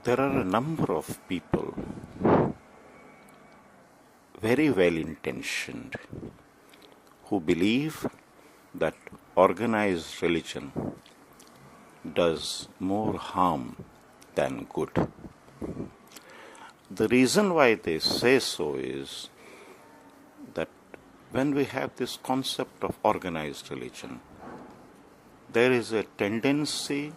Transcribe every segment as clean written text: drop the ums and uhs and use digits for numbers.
There are a number of people, very well intentioned, who believe that organized religion does more harm than good. The reason why they say so is that when we have this concept of organized religion, there is a tendency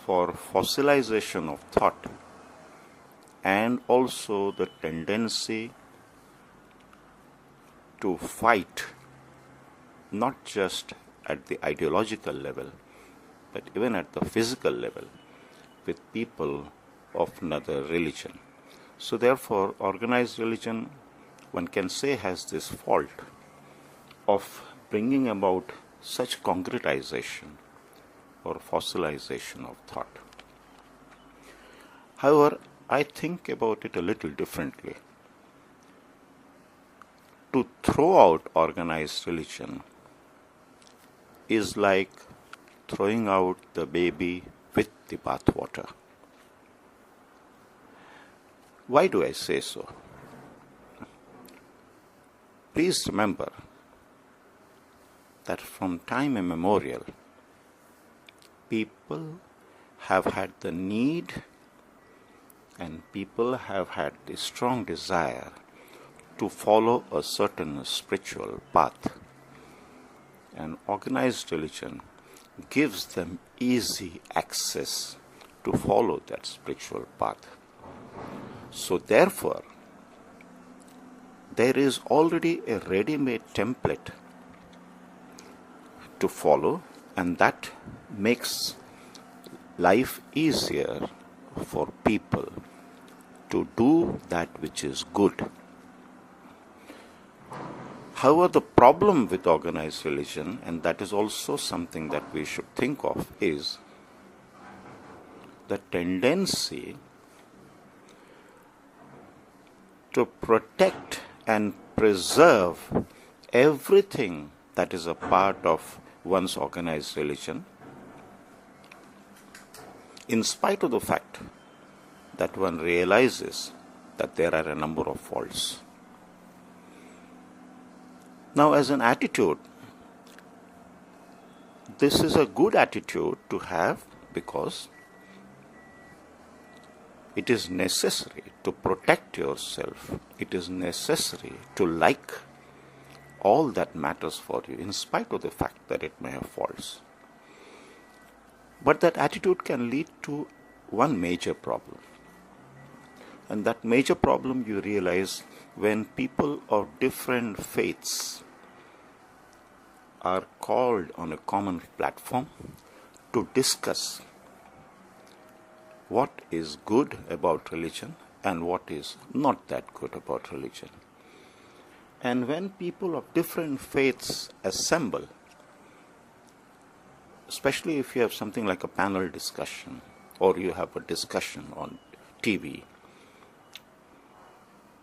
for fossilization of thought and also the tendency to fight not just at the ideological level but even at the physical level with people of another religion. So therefore, organized religion, one can say, has this fault of bringing about such concretization or fossilization of thought. However, I think about it a little differently. To throw out organized religion is like throwing out the baby with the bathwater. Why do I say so? Please remember that from time immemorial, people have had the need and people have had the strong desire to follow a certain spiritual path. And organized religion gives them easy access to follow that spiritual path. So therefore, there is already a ready-made template to follow, and that makes life easier for people to do that which is good. However, the problem with organized religion, and that is also something that we should think of, is the tendency to protect and preserve everything that is a part of one's organized religion, in spite of the fact that one realizes that there are a number of faults. Now, as an attitude, this is a good attitude to have because it is necessary to protect yourself. It is necessary to like all that matters for you, in spite of the fact that it may have faults. But that attitude can lead to one major problem. And that major problem you realize when people of different faiths are called on a common platform to discuss what is good about religion and what is not that good about religion. And when people of different faiths assemble, especially if you have something like a panel discussion or you have a discussion on TV,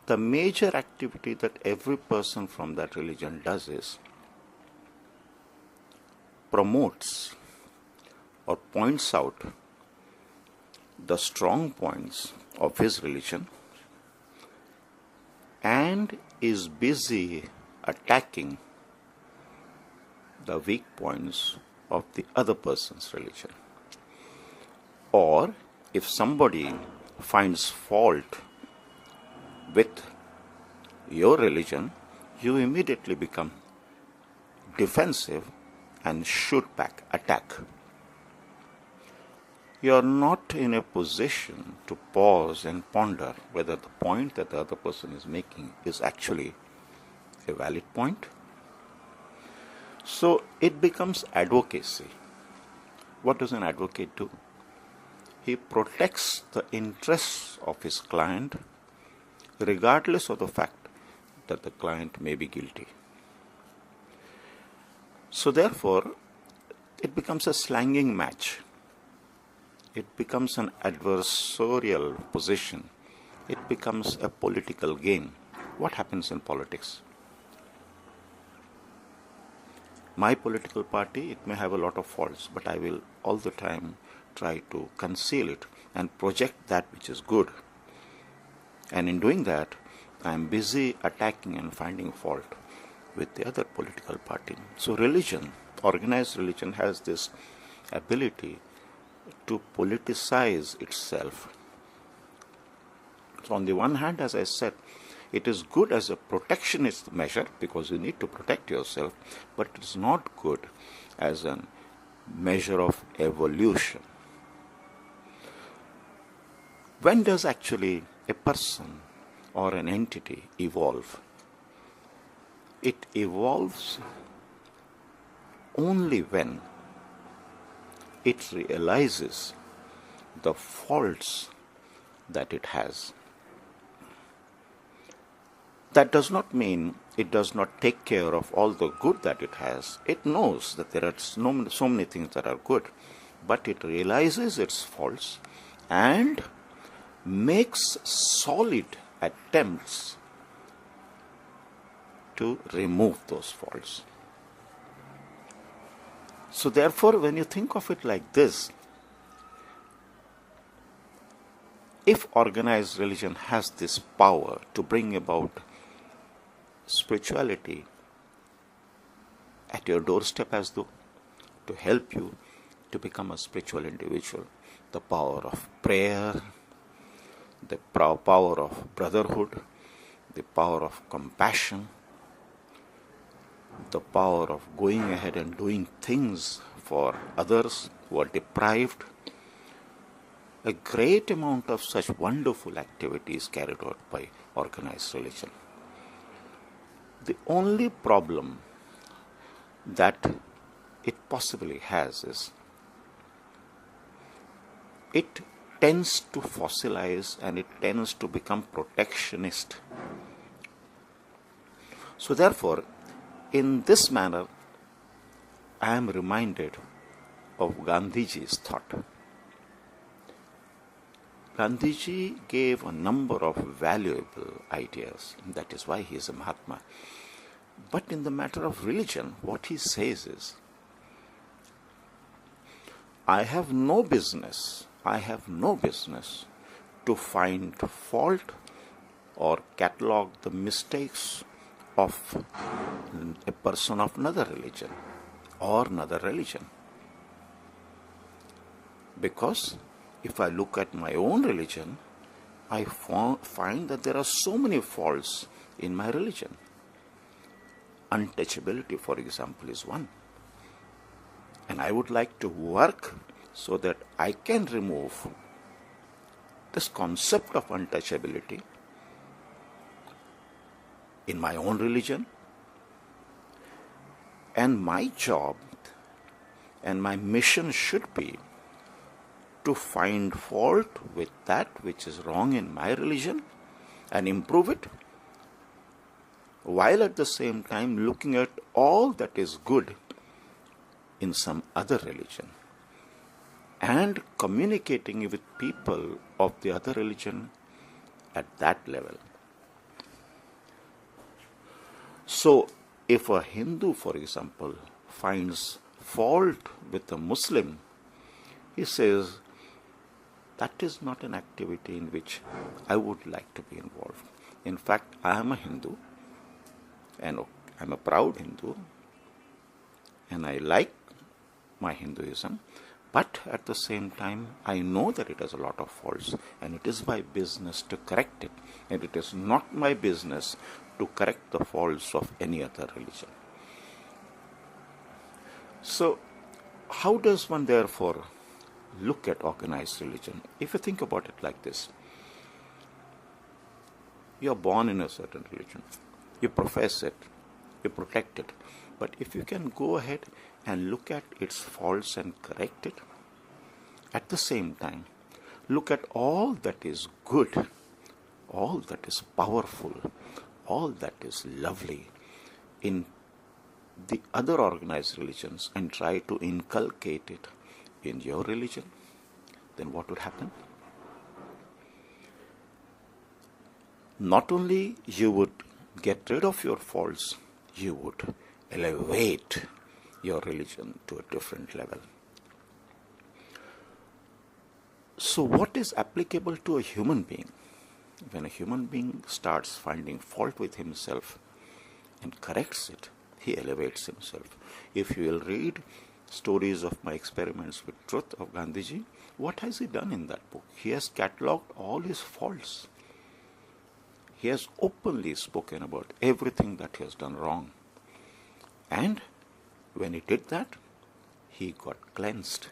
the major activity that every person from that religion does is promotes or points out the strong points of his religion and is busy attacking the weak points of the other person's religion. Or if somebody finds fault with your religion, you immediately become defensive and shoot back, attack. You are not in a position to pause and ponder whether the point that the other person is making is actually a valid point. So it becomes advocacy. What does an advocate do? He protects the interests of his client regardless of the fact that the client may be guilty. So therefore, it becomes a slanging match. It becomes an adversarial position. It becomes a political game. What happens in politics? My political party, it may have a lot of faults, but I will all the time try to conceal it and project that which is good. And in doing that, I am busy attacking and finding fault with the other political party. So religion, organized religion, has this ability to politicize itself. So on the one hand, as I said, it is good as a protectionist measure because you need to protect yourself, but it is not good as a measure of evolution. When does actually a person or an entity evolve? It evolves only when it realizes the faults that it has. That does not mean it does not take care of all the good that it has. It knows that there are so many things that are good, but it realizes its faults and makes solid attempts to remove those faults. So therefore, when you think of it like this, if organized religion has this power to bring about spirituality at your doorstep, as though to help you to become a spiritual individual, the power of prayer, the power of brotherhood, the power of compassion, the power of going ahead and doing things for others who are deprived. A great amount of such wonderful activities carried out by organized religion. The only problem that it possibly has is it tends to fossilize and it tends to become protectionist. So therefore, in this manner, I am reminded of Gandhiji's thought. Gandhiji gave a number of valuable ideas. That is why he is a Mahatma. But in the matter of religion, what he says is, I have no business to find fault or catalog the mistakes of a person of another religion or another religion. Because if I look at my own religion, I find that there are so many faults in my religion. Untouchability, for example, is one. And I would like to work so that I can remove this concept of untouchability in my own religion. And my job and my mission should be to find fault with that which is wrong in my religion and improve it, while at the same time looking at all that is good in some other religion and communicating with people of the other religion at that level. So, if a Hindu, for example, finds fault with a Muslim, he says, that is not an activity in which I would like to be involved. In fact, I am a Hindu, and I'm a proud Hindu, and I like my Hinduism, but at the same time, I know that it has a lot of faults, and it is my business to correct it, and it is not my business to correct the faults of any other religion. So, how does one therefore look at organized religion? If you think about it like this, you are born in a certain religion, you profess it, you protect it, but if you can go ahead and look at its faults and correct it, at the same time, look at all that is good, all that is powerful, all that is lovely in the other organized religions and try to inculcate it in your religion, then what would happen? Not only you would get rid of your faults, you would elevate your religion to a different level. So what is applicable to a human being? When a human being starts finding fault with himself and corrects it, he elevates himself. If you will read stories of my experiments with truth of Gandhiji, what has he done in that book? He has catalogued all his faults. He has openly spoken about everything that he has done wrong. And when he did that, he got cleansed.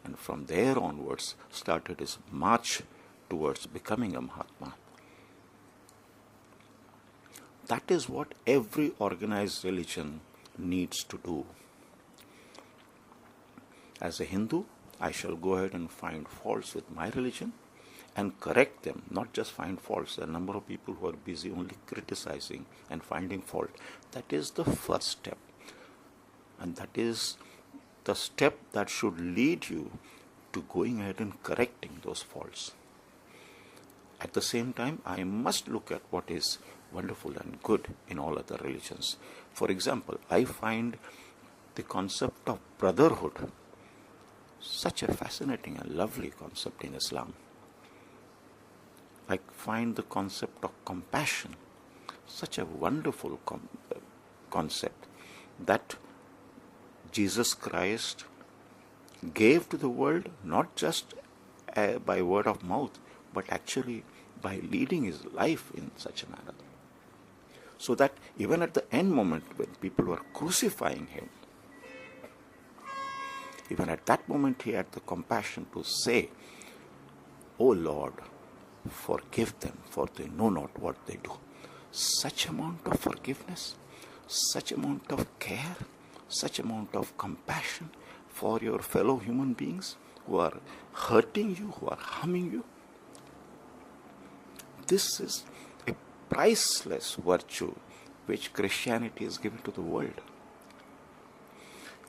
And from there onwards started his march towards becoming a Mahatma. That is what every organized religion needs to do. As a Hindu, I shall go ahead and find faults with my religion and correct them, not just find faults. There are a number of people who are busy only criticizing and finding fault. That is the first step. And that is the step that should lead you to going ahead and correcting those faults. At the same time, I must look at what is wonderful and good in all other religions. For example, I find the concept of brotherhood such a fascinating and lovely concept in Islam. I find the concept of compassion such a wonderful concept that Jesus Christ gave to the world, not just by word of mouth, but actually by leading his life in such a manner. So that even at the end moment when people were crucifying him, even at that moment he had the compassion to say, "O Lord, forgive them, for they know not what they do." Such amount of forgiveness, such amount of care, such amount of compassion for your fellow human beings who are hurting you, who are harming you. This is a priceless virtue which Christianity has given to the world.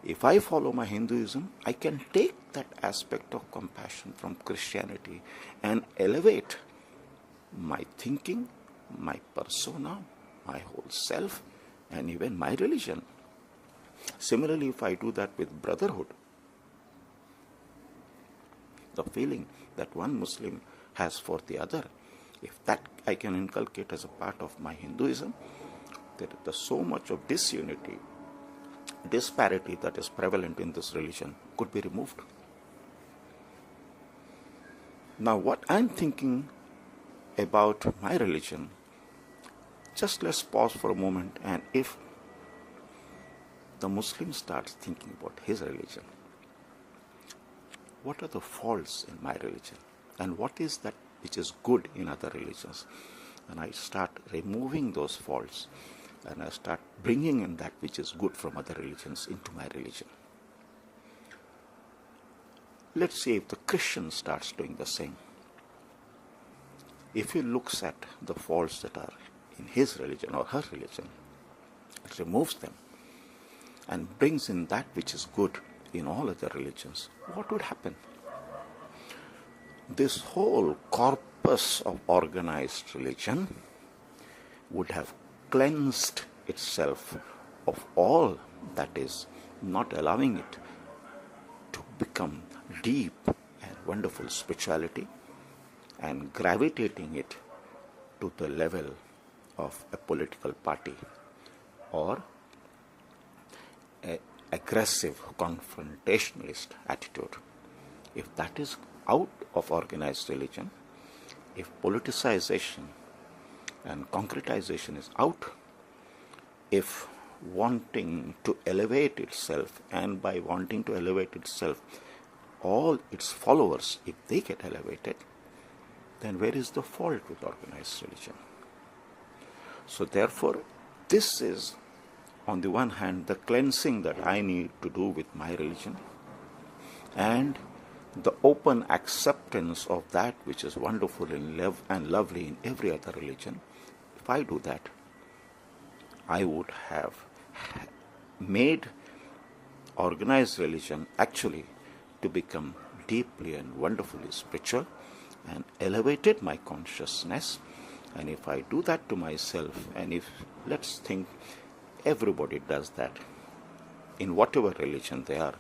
If I follow my Hinduism, I can take that aspect of compassion from Christianity and elevate my thinking, my persona, my whole self, and even my religion. Similarly, if I do that with brotherhood, the feeling that one Muslim has for the other, if that I can inculcate as a part of my Hinduism, there's so much of disunity, disparity that is prevalent in this religion could be removed. Now, what I'm thinking about my religion, just let's pause for a moment, and if the Muslim starts thinking about his religion, what are the faults in my religion and what is that which is good in other religions? And I start removing those faults and I start bringing in that which is good from other religions into my religion. Let's say if the Christian starts doing the same. If he looks at the faults that are in his religion or her religion, removes them and brings in that which is good in all other religions, what would happen? This whole corpus of organized religion would have cleansed itself of all that is not allowing it to become deep and wonderful spirituality and gravitating it to the level of a political party or an aggressive confrontationalist attitude. If that is out of organized religion, if politicization and concretization is out, if wanting to elevate itself, and by wanting to elevate itself, all its followers, if they get elevated, then where is the fault with organized religion? So therefore, this is, on the one hand, the cleansing that I need to do with my religion, and the open acceptance of that which is wonderful and lovely in every other religion. If I do that, I would have made organized religion actually to become deeply and wonderfully spiritual and elevated my consciousness. And if I do that to myself, and if, let's think, everybody does that in whatever religion they are,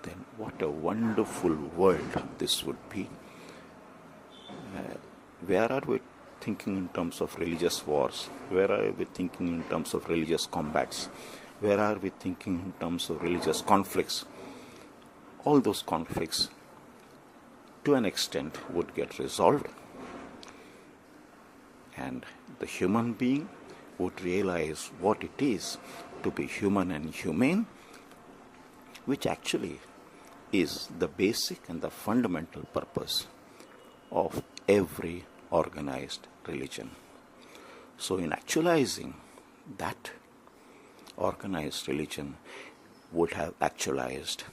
then what a wonderful world this would be. Where are we thinking in terms of religious wars? Where are we thinking in terms of religious combats? Where are we thinking in terms of religious conflicts? All those conflicts, to an extent, would get resolved, and the human being would realize what it is to be human and humane, which actually is the basic and the fundamental purpose of every organized religion. So in actualizing that, organized religion would have actualized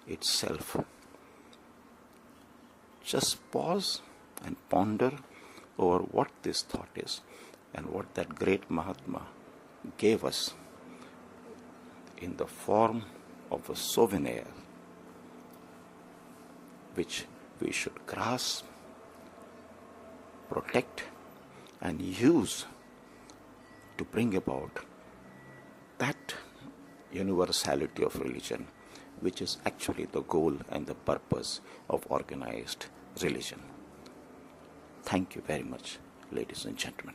itself. Just pause and ponder over what this thought is and what that great Mahatma gave us in the form of a souvenir, which we should grasp, protect, and use to bring about that universality of religion, which is actually the goal and the purpose of organized religion. Thank you very much, ladies and gentlemen.